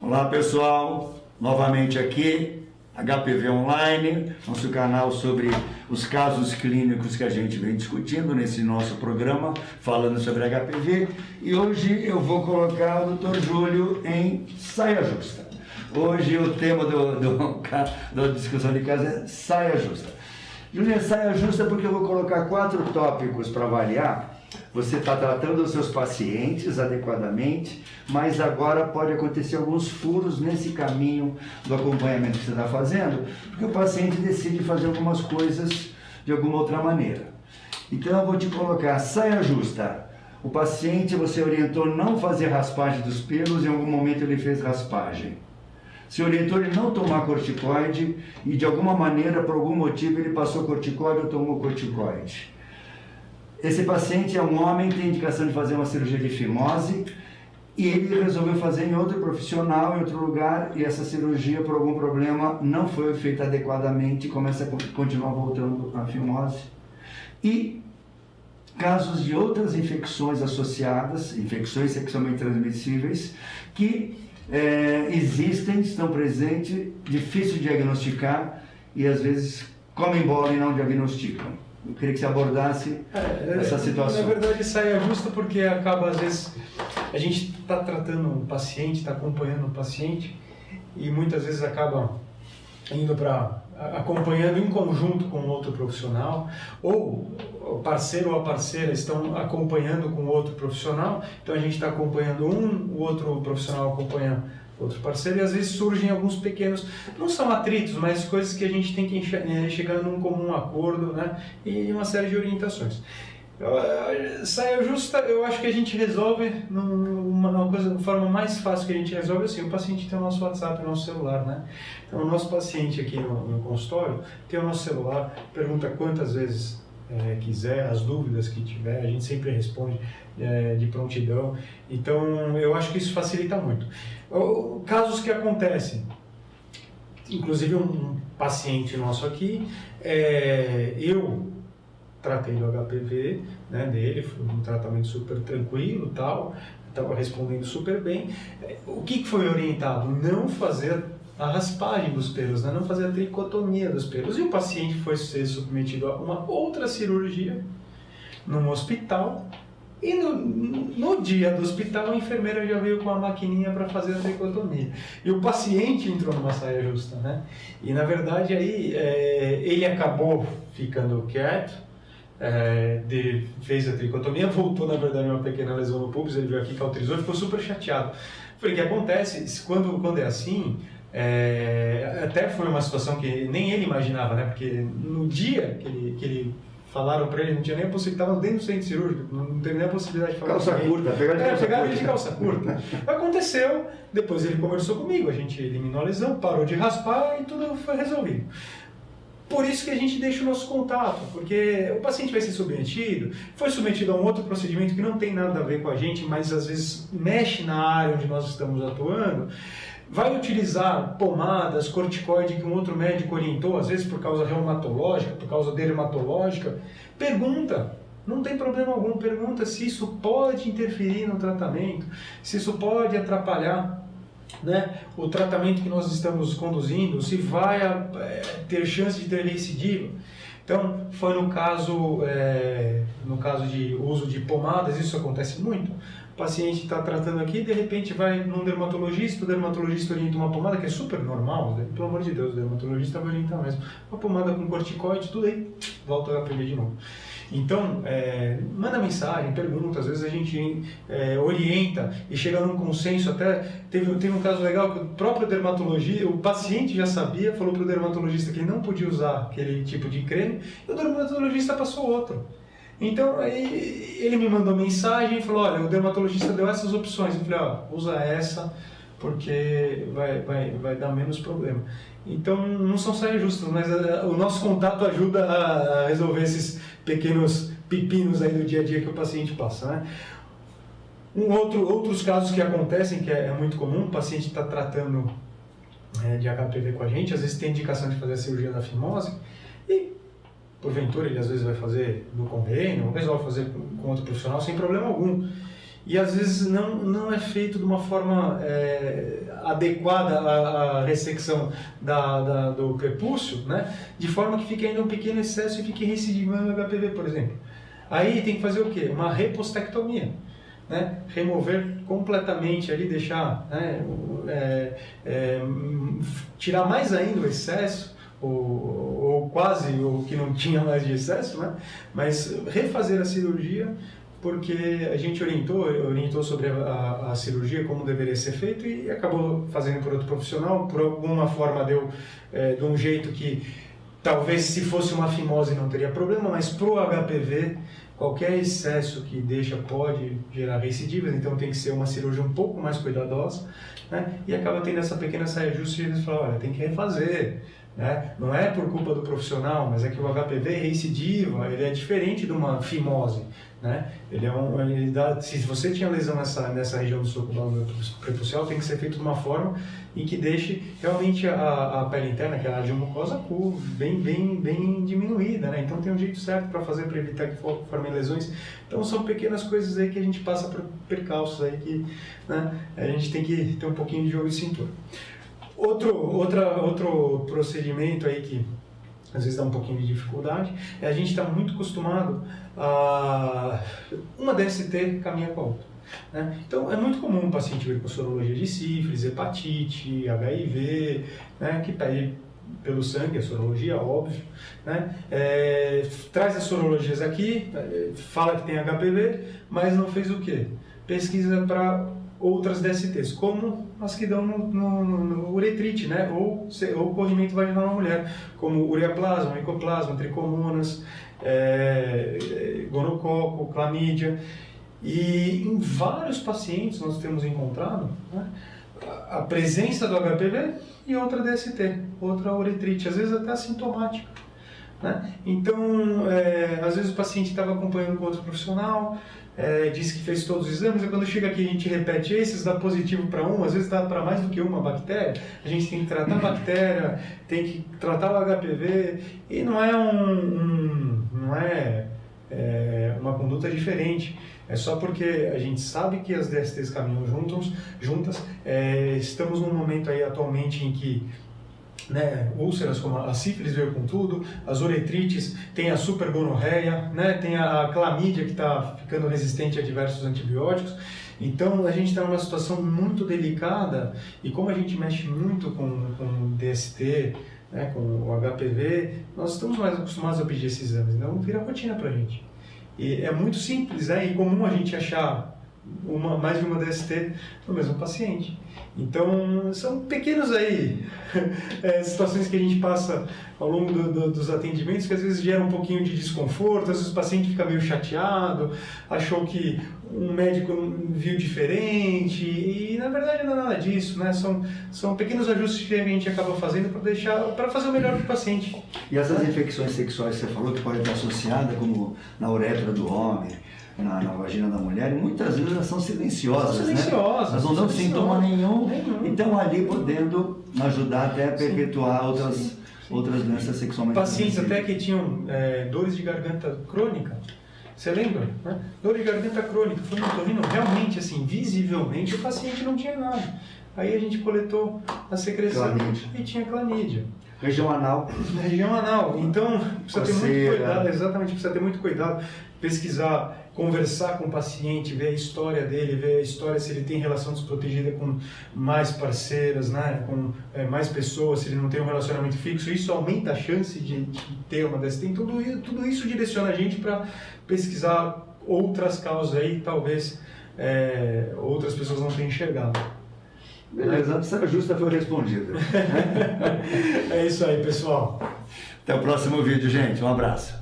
Olá pessoal, novamente aqui, HPV Online, nosso canal sobre os casos clínicos que a gente vem discutindo nesse nosso programa, falando sobre HPV, e hoje eu vou colocar o Dr. Júlio em saia justa. Hoje o tema da discussão de caso é saia justa. Júlio, é saia justa porque eu vou colocar 4 tópicos para avaliar. Você está tratando os seus pacientes adequadamente, mas agora pode acontecer alguns furos nesse caminho do acompanhamento que você está fazendo, porque o paciente decide fazer algumas coisas de alguma outra maneira. Então eu vou te colocar saia justa. O paciente você orientou não fazer raspagem dos pelos, em algum momento ele fez raspagem. Você orientou ele não tomar corticoide e de alguma maneira, por algum motivo, ele passou corticoide ou tomou corticoide. Esse paciente é um homem, tem indicação de fazer uma cirurgia de fimose e ele resolveu fazer em outro profissional, em outro lugar, e essa cirurgia, por algum problema, não foi feita adequadamente e começa a continuar voltando à fimose. E casos de outras infecções associadas, infecções sexualmente transmissíveis, que existem, estão presentes, difícil de diagnosticar e às vezes comem bola e não diagnosticam. Eu queria que você abordasse essa situação. Na verdade, saia justa porque acaba, às vezes, a gente está tratando um paciente, está acompanhando um paciente e muitas vezes acaba indo acompanhando em conjunto com outro profissional, ou o parceiro ou a parceira estão acompanhando com outro profissional, então a gente está acompanhando o outro profissional acompanha outro parceiro, e às vezes surgem alguns pequenos, não são atritos, mas coisas que a gente tem que chegar num comum acordo, né? E uma série de orientações. Saia justa, eu acho que a gente resolve a forma mais fácil que a gente resolve assim, o paciente tem o nosso WhatsApp, o nosso celular, né? Então o nosso paciente aqui no consultório tem o nosso celular, pergunta quantas vezes quiser, as dúvidas que tiver, a gente sempre responde de prontidão, então eu acho que isso facilita muito. Casos que acontecem, inclusive um paciente nosso aqui, eu tratei do HPV, né, dele, foi um tratamento super tranquilo, tal, estava respondendo super bem. O que foi orientado? Não fazer a raspagem dos pelos, né, não fazer a tricotomia dos pelos. E o paciente foi ser submetido a uma outra cirurgia num hospital. E no dia do hospital, a enfermeira já veio com a maquininha para fazer a tricotomia. E o paciente entrou numa saia justa, né? E na verdade aí ele acabou ficando quieto, fez a tricotomia, voltou na verdade uma pequena lesão no pubis, ele veio aqui, cauterizou e ficou super chateado. Falei, o que acontece quando é assim, até foi uma situação que nem ele imaginava, né? Porque no dia que ele falaram para ele, não tinha nem a possibilidade, estava dentro do centro cirúrgico, não teve nem a possibilidade de falar. Calça curta, pegaram ele de calça curta. Aconteceu, depois ele conversou comigo, a gente eliminou a lesão, parou de raspar e tudo foi resolvido. Por isso que a gente deixa o nosso contato, porque o paciente vai ser submetido, foi submetido a um outro procedimento que não tem nada a ver com a gente, mas às vezes mexe na área onde nós estamos atuando, vai utilizar pomadas, corticoide que um outro médico orientou, às vezes por causa reumatológica, por causa dermatológica, pergunta, não tem problema algum, pergunta se isso pode interferir no tratamento, se isso pode atrapalhar, né, o tratamento que nós estamos conduzindo, se vai ter chance de ter recidiva. Então, foi no caso de uso de pomadas, isso acontece muito. O paciente está tratando aqui, de repente vai num dermatologista, o dermatologista orienta uma pomada que é super normal, né? Pelo amor de Deus, o dermatologista vai orientar mesmo. Uma pomada com corticoide, tudo aí, volta a aprender de novo. Então, manda mensagem, pergunta, às vezes a gente orienta e chega num consenso. Até teve um caso legal que o próprio dermatologista, o paciente já sabia, falou para o dermatologista que ele não podia usar aquele tipo de creme, e o dermatologista passou outro. Então, aí ele me mandou mensagem e falou, olha, o dermatologista deu essas opções. Eu falei, usa essa, porque vai dar menos problema. Então, não são saias justas, mas o nosso contato ajuda a resolver esses pequenos pepinos aí do dia a dia que o paciente passa, né? Outros casos que acontecem, que é muito comum, o paciente está tratando de HPV com a gente, às vezes tem indicação de fazer a cirurgia da fimose e, porventura, ele às vezes vai fazer no convênio, ou resolve fazer com outro profissional sem problema algum. E às vezes não é feito de uma forma adequada à ressecção do prepúcio, né? De forma que fique ainda um pequeno excesso e fique recidivando o HPV, por exemplo. Aí tem que fazer o quê? Uma repostectomia, né? Remover completamente ali, deixar, né? Tirar mais ainda o excesso, ou quase o que não tinha mais de excesso, né? Mas refazer a cirurgia, porque a gente orientou sobre a cirurgia, como deveria ser feito, e acabou fazendo por outro profissional. Por alguma forma deu de um jeito que talvez se fosse uma fimose não teria problema, mas para o HPV qualquer excesso que deixa pode gerar recidivas, então tem que ser uma cirurgia um pouco mais cuidadosa, né? E acaba tendo essa pequena saia justa e eles falam, olha, tem que refazer, né? Não é por culpa do profissional, mas é que o HPV é recidiva, ele é diferente de uma fimose, né? Se você tinha lesão nessa região do suco prepúcio, tem que ser feito de uma forma em que deixe realmente a pele interna, que é a de mucosa, bem diminuída, né? Então tem um jeito certo para fazer, para evitar que formem lesões. Então são pequenas coisas aí que a gente passa por percalços aí que, né, a gente tem que ter um pouquinho de jogo de cintura. Outro procedimento aí que às vezes dá um pouquinho de dificuldade, a gente está muito acostumado a uma DST caminhar com a outra, né? Então é muito comum um paciente vir com sorologia de sífilis, hepatite, HIV, né, que pede pelo sangue, a sorologia, óbvio, né? Traz as sorologias aqui, fala que tem HPV, mas não fez o quê? Pesquisa para outras DSTs, como as que dão no uretrite, né? ou corrimento vaginal na mulher, como ureaplasma, micoplasma, tricomonas, gonococo, clamídia. E em vários pacientes nós temos encontrado, né, a presença do HPV e outra DST, outra uretrite, às vezes até assintomática, né? Então, às vezes o paciente estava acompanhando com outro profissional, disse que fez todos os exames, e quando chega aqui a gente repete esses, dá positivo para um, às vezes dá para mais do que uma bactéria, a gente tem que tratar a bactéria, tem que tratar o HPV, e não é uma conduta diferente, é só porque a gente sabe que as DSTs caminham juntas, estamos num momento aí atualmente em que, né, úlceras como a sífilis veio com tudo, as uretrites, tem a supergonorreia, né, tem a clamídia que está ficando resistente a diversos antibióticos. Então a gente está numa situação muito delicada, e como a gente mexe muito com DST, né, com o HPV, nós estamos mais acostumados a pedir esses exames, então vira rotina para a gente. E é muito simples, e comum a gente achar mais de uma DST no mesmo paciente. Então, são pequenas aí situações que a gente passa ao longo dos atendimentos, que às vezes geram um pouquinho de desconforto, às vezes o paciente fica meio chateado, achou que um médico viu diferente, e na verdade não é nada disso, né? São pequenos ajustes que a gente acaba fazendo para fazer o melhor para o paciente. E essas infecções sexuais que você falou que podem estar associadas, como na uretra do homem, na vagina da mulher, muitas vezes elas são silenciosas, né? Elas não dão sintoma nenhum e estão ali podendo ajudar até a perpetuar outras doenças sexualmente pacientes transmissíveis. até que tinham dores de garganta crônica, você lembra? Né? Dor de garganta crônica, foi no otorrino, realmente, assim, visivelmente o paciente não tinha nada. Aí a gente coletou a secreção e tinha clamídia. Região anal. Região anal. Então, precisa ter muito cuidado, exatamente, precisa ter muito cuidado, pesquisar, conversar com o paciente, ver a história dele, ver a história se ele tem relação desprotegida com mais parceiras, né, com mais pessoas, se ele não tem um relacionamento fixo. Isso aumenta a chance de ter uma DST. Tudo isso direciona a gente para pesquisar outras causas aí, talvez outras pessoas não tenham enxergado. Beleza, a saia justa foi respondida. É isso aí, pessoal. Até o próximo vídeo, gente. Um abraço.